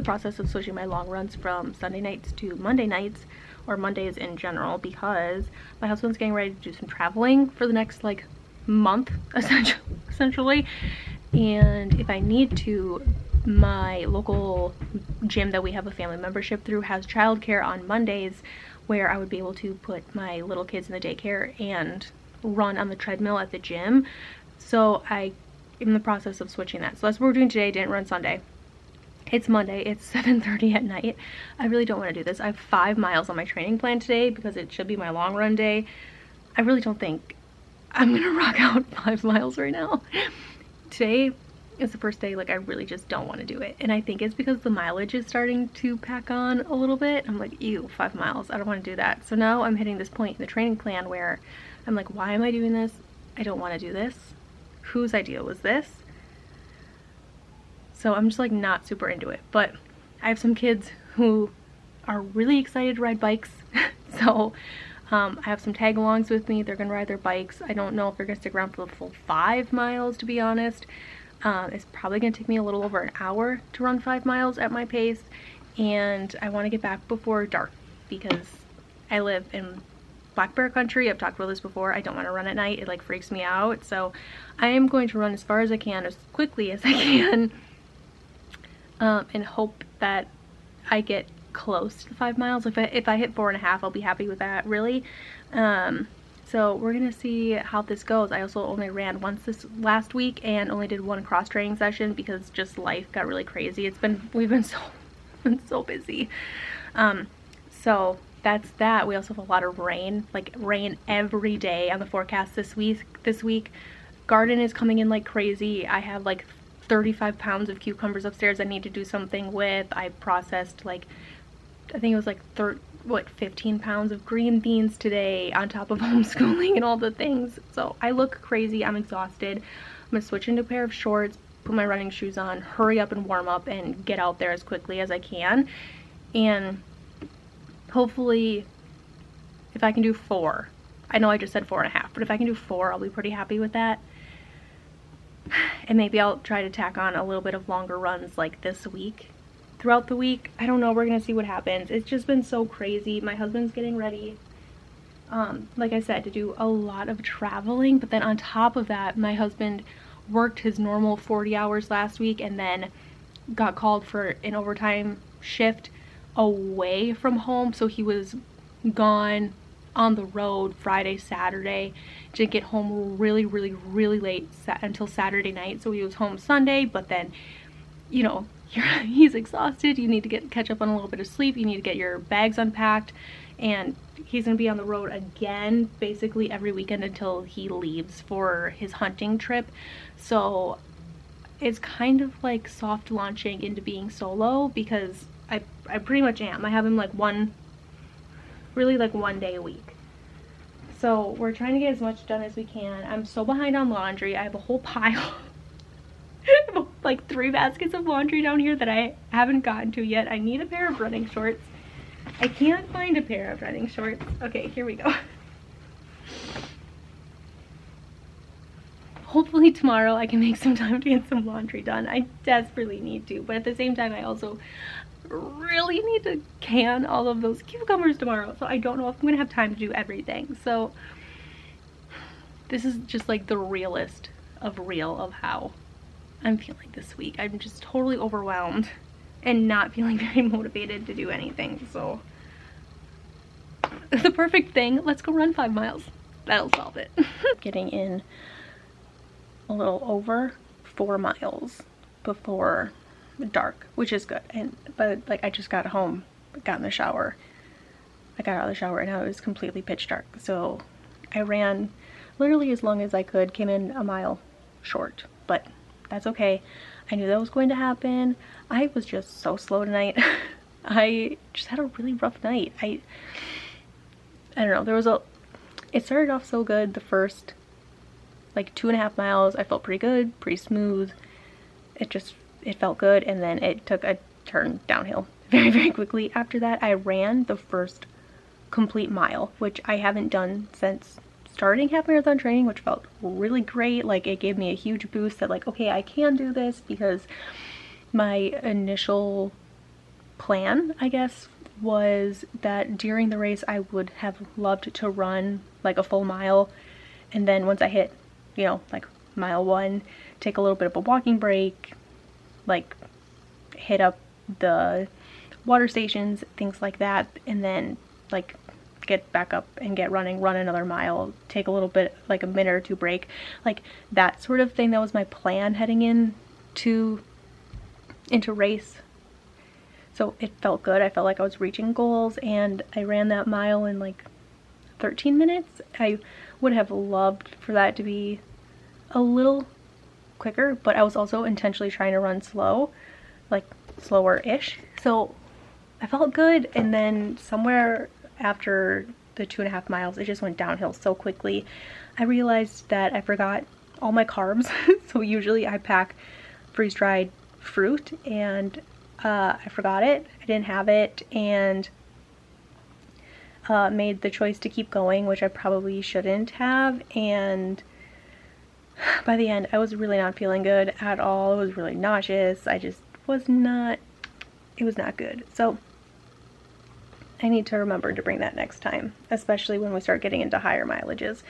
the process of switching my long runs from Sunday nights to Monday nights, or Mondays in general, because my husband's getting ready to do some traveling for the next like month essentially, and if I need to, my local gym that we have a family membership through has childcare on Mondays, where I would be able to put my little kids in the daycare and run on the treadmill at the gym. So I am in the process of switching that. So that's what we're doing today. Didn't run Sunday. It's Monday. It's 7:30 at night. I really don't want to do this. I have 5 miles on my training plan today because it should be my long run day. I really don't think I'm gonna rock out 5 miles right now. Today is the first day like I really just don't want to do it, and I think it's because the mileage is starting to pack on a little bit. I'm like, ew, 5 miles, I don't want to do that. So now I'm hitting this point in the training plan where I'm like, why am I doing this? I don't want to do this. Whose idea was this? So I'm just like not super into it, but I have some kids who are really excited to ride bikes. So I have some tag-alongs with me. They're gonna ride their bikes. I don't know if they're gonna stick around for the full 5 miles, to be honest. It's probably gonna take me a little over an hour to run 5 miles at my pace, and I want to get back before dark because I live in black bear country. I've talked about this before. I don't want to run at night. It like freaks me out. So I am going to run as far as I can, as quickly as I can, and hope that I get close to 5 miles. If I hit 4.5, I'll be happy with that, really. So we're gonna see how this goes. I also only ran once this last week and only did 1 cross training session because just life got really crazy. We've been so busy. So that's that. We also have a lot of rain, like rain every day on the forecast this week. Garden is coming in like crazy. I have like 35 pounds of cucumbers upstairs I need to do something with. I processed like, I think it was like 15 pounds of green beans today on top of homeschooling and all the things. So I look crazy. I'm exhausted. I'm gonna switch into a pair of shorts, put my running shoes on, hurry up and warm up and get out there as quickly as I can. And hopefully if I can do 4, I know I just said 4.5, but if I can do 4, I'll be pretty happy with that. And maybe I'll try to tack on a little bit of longer runs like this week, throughout the week. I don't know, we're gonna see what happens. It's just been so crazy. My husband's getting ready, like I said, to do a lot of traveling, but then on top of that, my husband worked his normal 40 hours last week and then got called for an overtime shift away from home. So he was gone on the road Friday, Saturday, didn't get home really late until Saturday night. So he was home Sunday, but then, you know, he's exhausted. You need to catch up on a little bit of sleep. You need to get your bags unpacked, and he's gonna be on the road again basically every weekend until he leaves for his hunting trip. So it's kind of like soft launching into being solo, because I pretty much am. I have him like one day a week. So we're trying to get as much done as we can. I'm so behind on laundry. I have a whole pile like 3 baskets of laundry down here that I haven't gotten to yet. I need a pair of running shorts. I can't find a pair of running shorts. Okay, here we go. Hopefully tomorrow I can make some time to get some laundry done. I desperately need to, but at the same time I also really need to can all of those cucumbers tomorrow. So I don't know if I'm gonna have time to do everything. So this is just like the realest of real of how I'm feeling this week. I'm just totally overwhelmed and not feeling very motivated to do anything. So the perfect thing, let's go run 5 miles. That'll solve it. Getting in a little over 4 miles before dark, which is good. But like, I just got home, got in the shower. I got out of the shower and now it was completely pitch dark. So I ran literally as long as I could, came in a mile short, but that's okay. I knew that was going to happen. I was just so slow tonight. I just had a really rough night. I don't know, it started off so good. The first like 2.5 miles, I felt pretty good, pretty smooth. It felt good, and then it took a turn downhill very quickly. After that, I ran the first complete mile, which I haven't done since starting half marathon training, which felt really great. Like, it gave me a huge boost that like, okay, I can do this, because my initial plan, I guess, was that during the race I would have loved to run like a full mile, and then once I hit, you know, like mile 1, take a little bit of a walking break, like hit up the water stations, things like that, and then like get back up and get running, run another mile, take a little bit, like a minute or two break, like that sort of thing. That was my plan heading into race. So it felt good. I felt like I was reaching goals, and I ran that mile in like 13 minutes. I would have loved for that to be a little quicker, but I was also intentionally trying to run slow, like slower-ish. So I felt good, and then somewhere after the 2.5 miles, it just went downhill so quickly. I realized that I forgot all my carbs. So usually I pack freeze-dried fruit, and I forgot it. I didn't have it, and made the choice to keep going, which I probably shouldn't have. And by the end, I was really not feeling good at all. It was really nauseous. I just was not, it was not good. So I need to remember to bring that next time, especially when we start getting into higher mileages.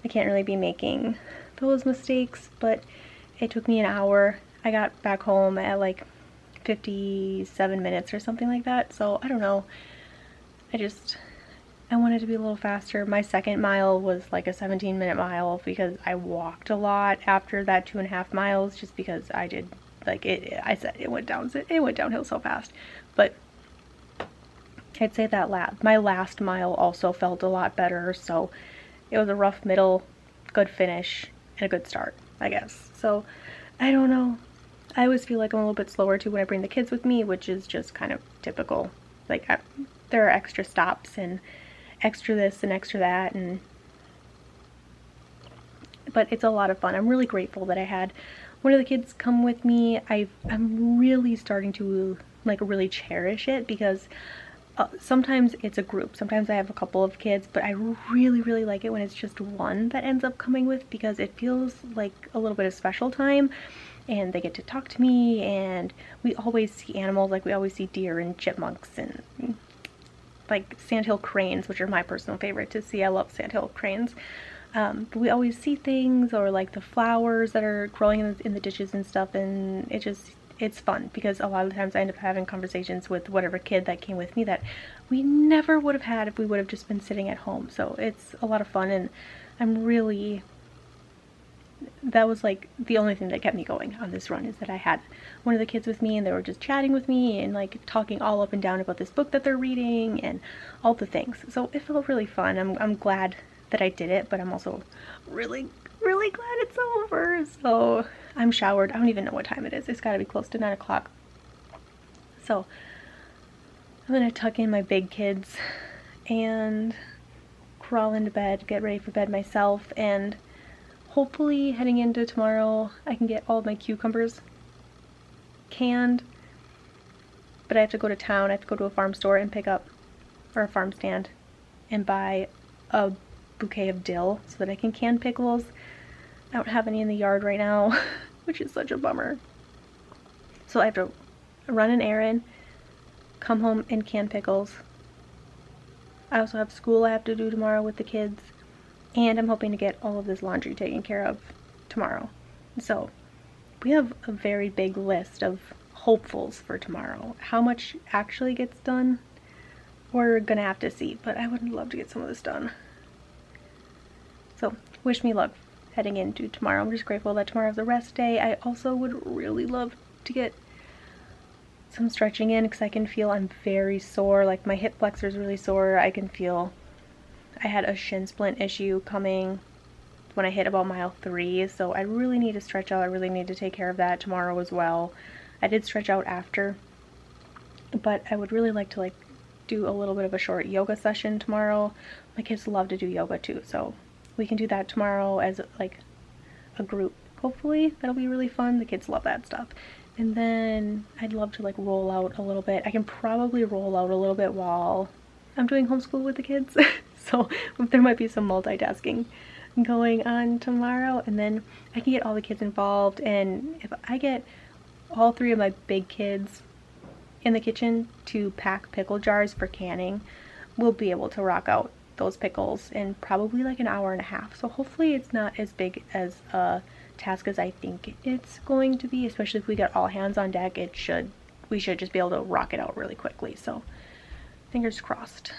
I can't really be making those mistakes, but it took me an hour. I got back home at like 57 minutes or something like that. So I don't know. I wanted to be a little faster. My second mile was like a 17-minute mile because I walked a lot after that 2.5 miles, just because I did, like, I said it went downhill so fast. But I'd say that my last mile also felt a lot better. So it was a rough middle, good finish, and a good start, I guess. So I don't know. I always feel like I'm a little bit slower too when I bring the kids with me, which is just kind of typical. Like, there are extra stops and extra this and extra that, but it's a lot of fun. I'm really grateful that I had one of the kids come with me. I'm really starting to like really cherish it, because sometimes it's a group. Sometimes I have a couple of kids, but I really like it when it's just one that ends up coming with, because it feels like a little bit of special time, and they get to talk to me, and we always see animals. Like, we always see deer and chipmunks and like sandhill cranes, which are my personal favorite to see. I love sandhill cranes. But we always see things, or like the flowers that are growing in the ditches and stuff, and it's fun, because a lot of the times I end up having conversations with whatever kid that came with me that we never would have had if we would have just been sitting at home. So it's a lot of fun, and that was like the only thing that kept me going on this run, is that I had one of the kids with me, and they were just chatting with me and like talking all up and down about this book that they're reading and all the things. So it felt really fun. I'm glad that I did it, but I'm also really glad it's over. So I'm showered. I don't even know what time it is. It's got to be close to 9 o'clock. So I'm gonna tuck in my big kids and crawl into bed, get ready for bed myself, and hopefully heading into tomorrow I can get all of my cucumbers canned. But I have to go to town. I have to go to a farm store and pick up, or a farm stand, and buy a bouquet of dill so that I can can pickles. I don't have any in the yard right now, which is such a bummer. So I have to run an errand, come home, and can pickles. I also have school I have to do tomorrow with the kids, and I'm hoping to get all of this laundry taken care of tomorrow. So we have a very big list of hopefuls for tomorrow. How much actually gets done, we're gonna have to see, but I would love to get some of this done. So wish me luck heading into tomorrow. I'm just grateful that tomorrow's a rest day. I also would really love to get some stretching in, because I can feel I'm very sore. Like, my hip flexor is really sore. I can feel I had a shin splint issue coming when I hit about mile 3, so I really need to stretch out. I really need to take care of that tomorrow as well. I did stretch out after, but I would really like to do a little bit of a short yoga session tomorrow. My kids love to do yoga too, so we can do that tomorrow as like a group. Hopefully that'll be really fun. The kids love that stuff. And then I'd love to roll out a little bit. I can probably roll out a little bit while I'm doing homeschool with the kids. So there might be some multitasking going on tomorrow, and then I can get all the kids involved. And if I get all 3 of my big kids in the kitchen to pack pickle jars for canning, we'll be able to rock out those pickles in probably like an hour and a half. So hopefully it's not as big as a task as I think it's going to be, especially if we get all hands on deck. We should just be able to rock it out really quickly. So fingers crossed.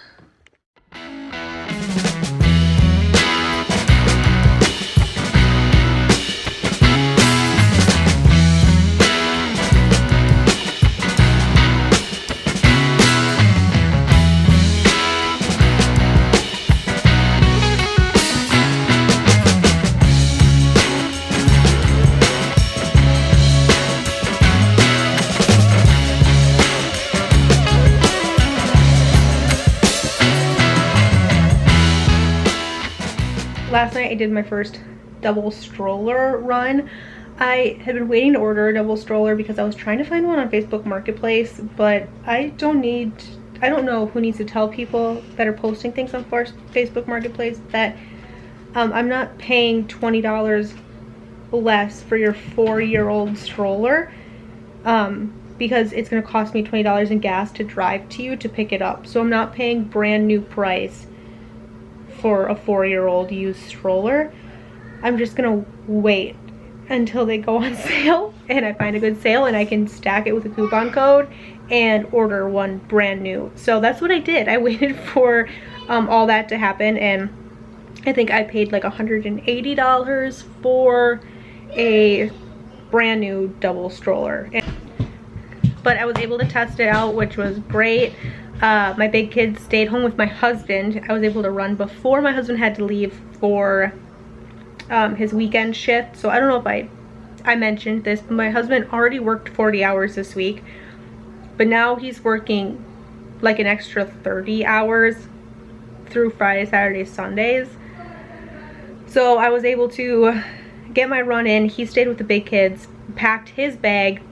Last night I did my first double stroller run. I had been waiting to order a double stroller because I was trying to find one on Facebook Marketplace, but I don't know who needs to tell people that are posting things on Facebook Marketplace that I'm not paying $20 less for your 4-year-old stroller because it's going to cost me $20 in gas to drive to you to pick it up. So I'm not paying brand new price for a 4-year-old used stroller. I'm just gonna wait until they go on sale and I find a good sale and I can stack it with a coupon code and order one brand new. So that's what I did. I waited for all that to happen, and I think I paid like $180 for a brand new double stroller. But I was able to test it out, which was great. My big kids stayed home with my husband. I was able to run before my husband had to leave for his weekend shift. So I don't know if I mentioned this, but my husband already worked 40 hours this week, but now he's working like an extra 30 hours through Friday, Saturday, Sundays. So I was able to get my run in. He stayed with the big kids, packed his bag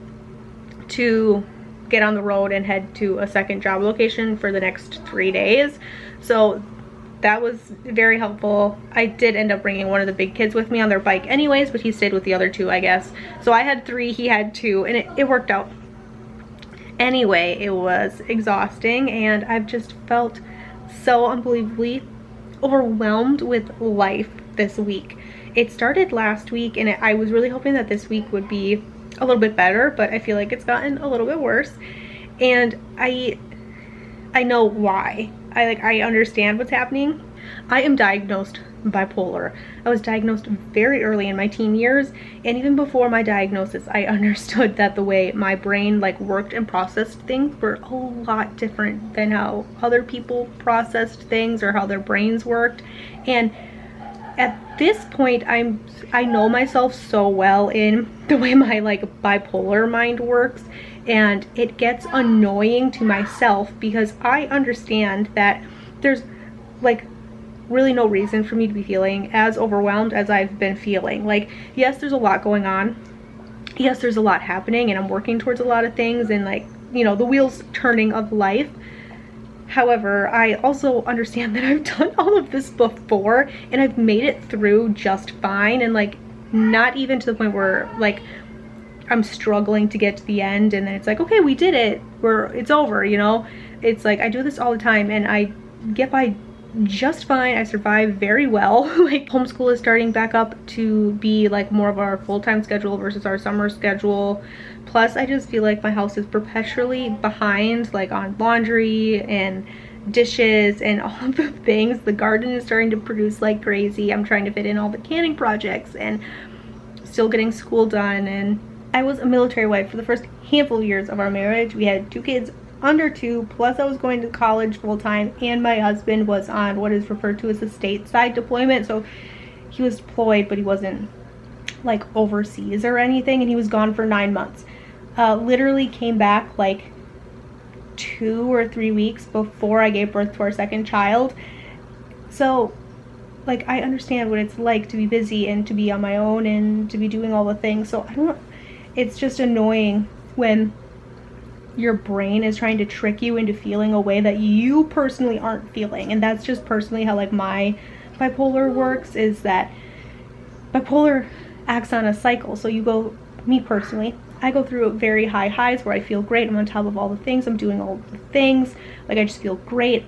to get on the road and head to a second job location for the next 3 days. So that was very helpful. I did end up bringing one of the big kids with me on their bike anyways, but he stayed with the other 2, I guess. So I had 3, he had 2, and it worked out. Anyway, it was exhausting, and I've just felt so unbelievably overwhelmed with life this week. It started last week, and I was really hoping that this week would be a little bit better, but I feel like it's gotten a little bit worse, and I know why. I understand what's happening. I am diagnosed bipolar. I was diagnosed very early in my teen years, and even before my diagnosis I understood that the way my brain like worked and processed things were a lot different than how other people processed things or how their brains worked. And at this point I know myself so well in the way my like bipolar mind works, and it gets annoying to myself because I understand that there's like really no reason for me to be feeling as overwhelmed as I've been feeling. Like, yes, there's a lot going on, yes, there's a lot happening, and I'm working towards a lot of things, and like, you know, the wheels turning of life. However, I also understand that I've done all of this before and I've made it through just fine, and like not even to the point where like I'm struggling to get to the end and then it's like, okay, we did it, it's over, you know. It's like I do this all the time and I get by just fine. I survive very well. Like, homeschool is starting back up to be like more of our full-time schedule versus our summer schedule. Plus I just feel like my house is perpetually behind, like on laundry and dishes and all of the things. The garden is starting to produce like crazy. I'm trying to fit in all the canning projects and still getting school done. And I was a military wife for the first handful of years of our marriage. We had 2 kids under 2, plus I was going to college full-time, and my husband was on what is referred to as a stateside deployment. So he was deployed, but he wasn't like overseas or anything, and he was gone for 9 months. Literally came back like 2 or 3 weeks before I gave birth to our second child. So like I understand what it's like to be busy and to be on my own and to be doing all the things. So it's just annoying when your brain is trying to trick you into feeling a way that you personally aren't feeling. And that's just personally how like my bipolar works, is that bipolar acts on a cycle. So you go, me personally, I go through very high highs where I feel great. I'm on top of all the things. I'm doing all the things. Like, I just feel great.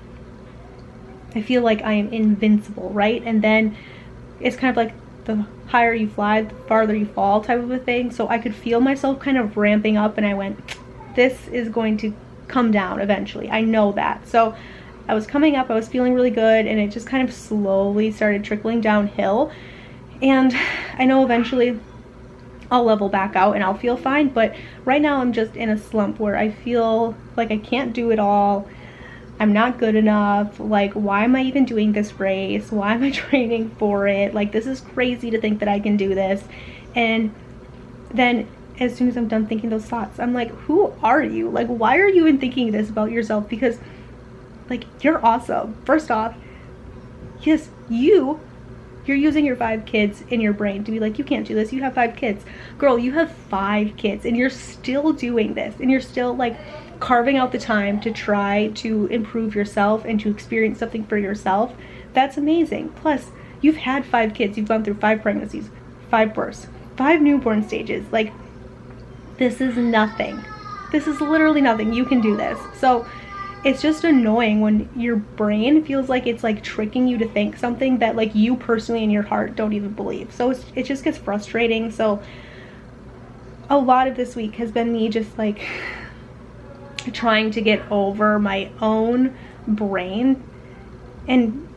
I feel like I am invincible, right? And then it's kind of like the higher you fly, the farther you fall type of a thing. So I could feel myself kind of ramping up, and I went, this is going to come down eventually. I know that. So I was coming up, I was feeling really good, and it just kind of slowly started trickling downhill. And I know eventually I'll level back out and I'll feel fine, but right now I'm just in a slump where I feel like I can't do it all. I'm not good enough. Like, why am I even doing this race? Why am I training for it? Like, this is crazy to think that I can do this. And then as soon as I'm done thinking those thoughts, I'm like, who are you? Like, why are you even thinking this about yourself? Because, like, you're awesome. First off, yes, you're using your 5 kids in your brain to be like, you can't do this, you have 5 kids. Girl, you have 5 kids and you're still doing this, and you're still like carving out the time to try to improve yourself and to experience something for yourself. That's amazing. Plus, you've had 5 kids, you've gone through 5 pregnancies, 5 births, 5 newborn stages. Like, this is nothing. This is literally nothing. You can do this. So it's just annoying when your brain feels like it's like tricking you to think something that like you personally in your heart don't even believe. So it just gets frustrating. So a lot of this week has been me just like trying to get over my own brain and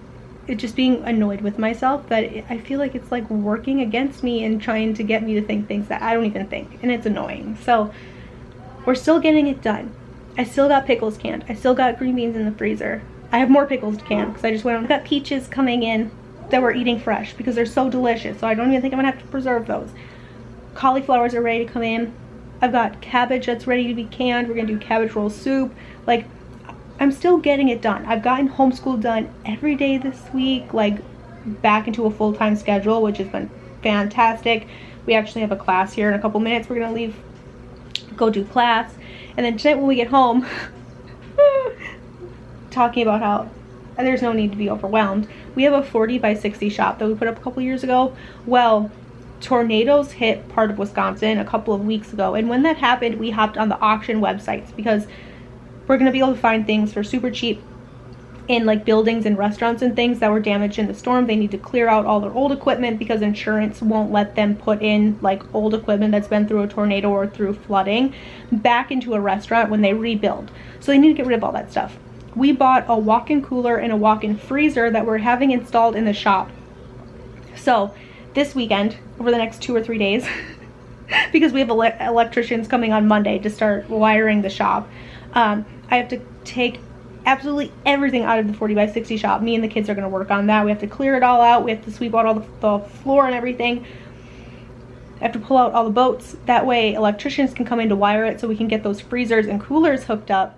it just being annoyed with myself that I feel like it's like working against me and trying to get me to think things that I don't even think, and it's annoying. So we're still getting it done. I still got pickles canned. I still got green beans in the freezer. I have more pickles to can because I just went on. I've got peaches coming in that we're eating fresh because they're so delicious. So I don't even think I'm gonna have to preserve those. Cauliflowers are ready to come in. I've got cabbage that's ready to be canned. We're gonna do cabbage roll soup. Like, I'm still getting it done. I've gotten homeschool done every day this week, like back into a full-time schedule, which has been fantastic. We actually have a class here in a couple minutes. We're gonna leave, go do class. And then tonight when we get home, talking about how there's no need to be overwhelmed. We have a 40 by 60 shop that we put up a couple years ago. Well, tornadoes hit part of Wisconsin a couple of weeks ago. And when that happened, we hopped on the auction websites because we're gonna be able to find things for super cheap in like buildings and restaurants and things that were damaged in the storm. They need to clear out all their old equipment because insurance won't let them put in like old equipment that's been through a tornado or through flooding back into a restaurant when they rebuild. So they need to get rid of all that stuff. We bought a walk-in cooler and a walk-in freezer that we're having installed in the shop. So this weekend, over the next 2 or 3 days, because we have electricians coming on Monday to start wiring the shop, I have to take absolutely everything out of the 40 by 60 shop. Me and the kids are going to work on that. We have to clear it all out. We have to sweep out all the floor and everything. I have to pull out all the boats. That way electricians can come in to wire it so we can get those freezers and coolers hooked up.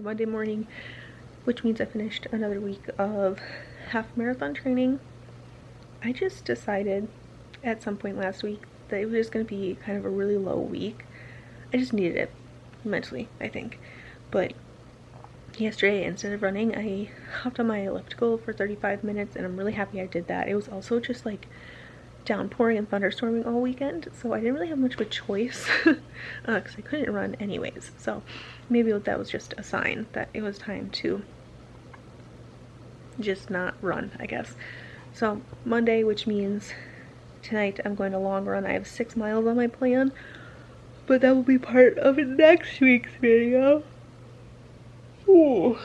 Monday morning, which means I finished another week of half marathon training. I just decided at some point last week that it was just going to be kind of a really low week. I just needed it mentally, I think. But yesterday, instead of running, I hopped on my elliptical for 35 minutes and I'm really happy I did that. It was also just like downpouring and thunderstorming all weekend, so I didn't really have much of a choice because I couldn't run anyways. So maybe that was just a sign that it was time to just not run, I guess. So Monday, which means tonight, I'm going to long run. I have 6 miles on my plan, but that will be part of next week's video. Ooh.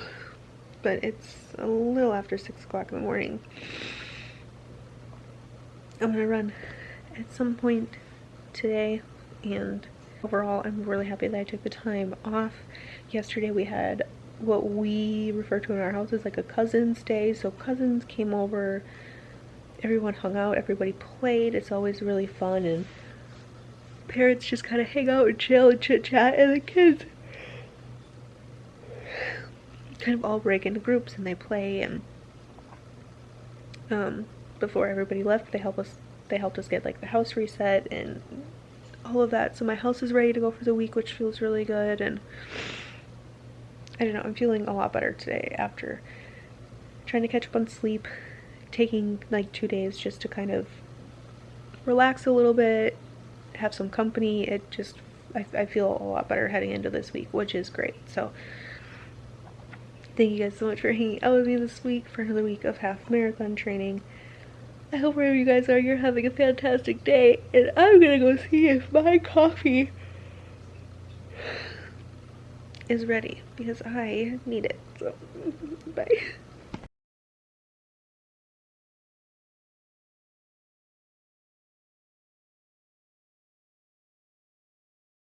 But it's a little after 6 o'clock in the morning. I'm gonna run at some point today, and overall I'm really happy that I took the time off. Yesterday we had what we refer to in our house as like a cousin's day. So cousins came over, everyone hung out, everybody played. It's always really fun, and parents just kind of hang out and chill and chit chat, and the kids kind of all break into groups and they play. And before everybody left, they helped us get like the house reset and all of that. So my house is ready to go for the week, which feels really good. And I don't know, I'm feeling a lot better today after trying to catch up on sleep, taking like 2 days just to kind of relax a little bit, have some company. It just, I feel a lot better heading into this week, which is great. So thank you guys so much for hanging out with me this week for another week of half marathon training. I hope wherever you guys are, you're having a fantastic day, and I'm gonna go see if my coffee is ready because I need it. So bye.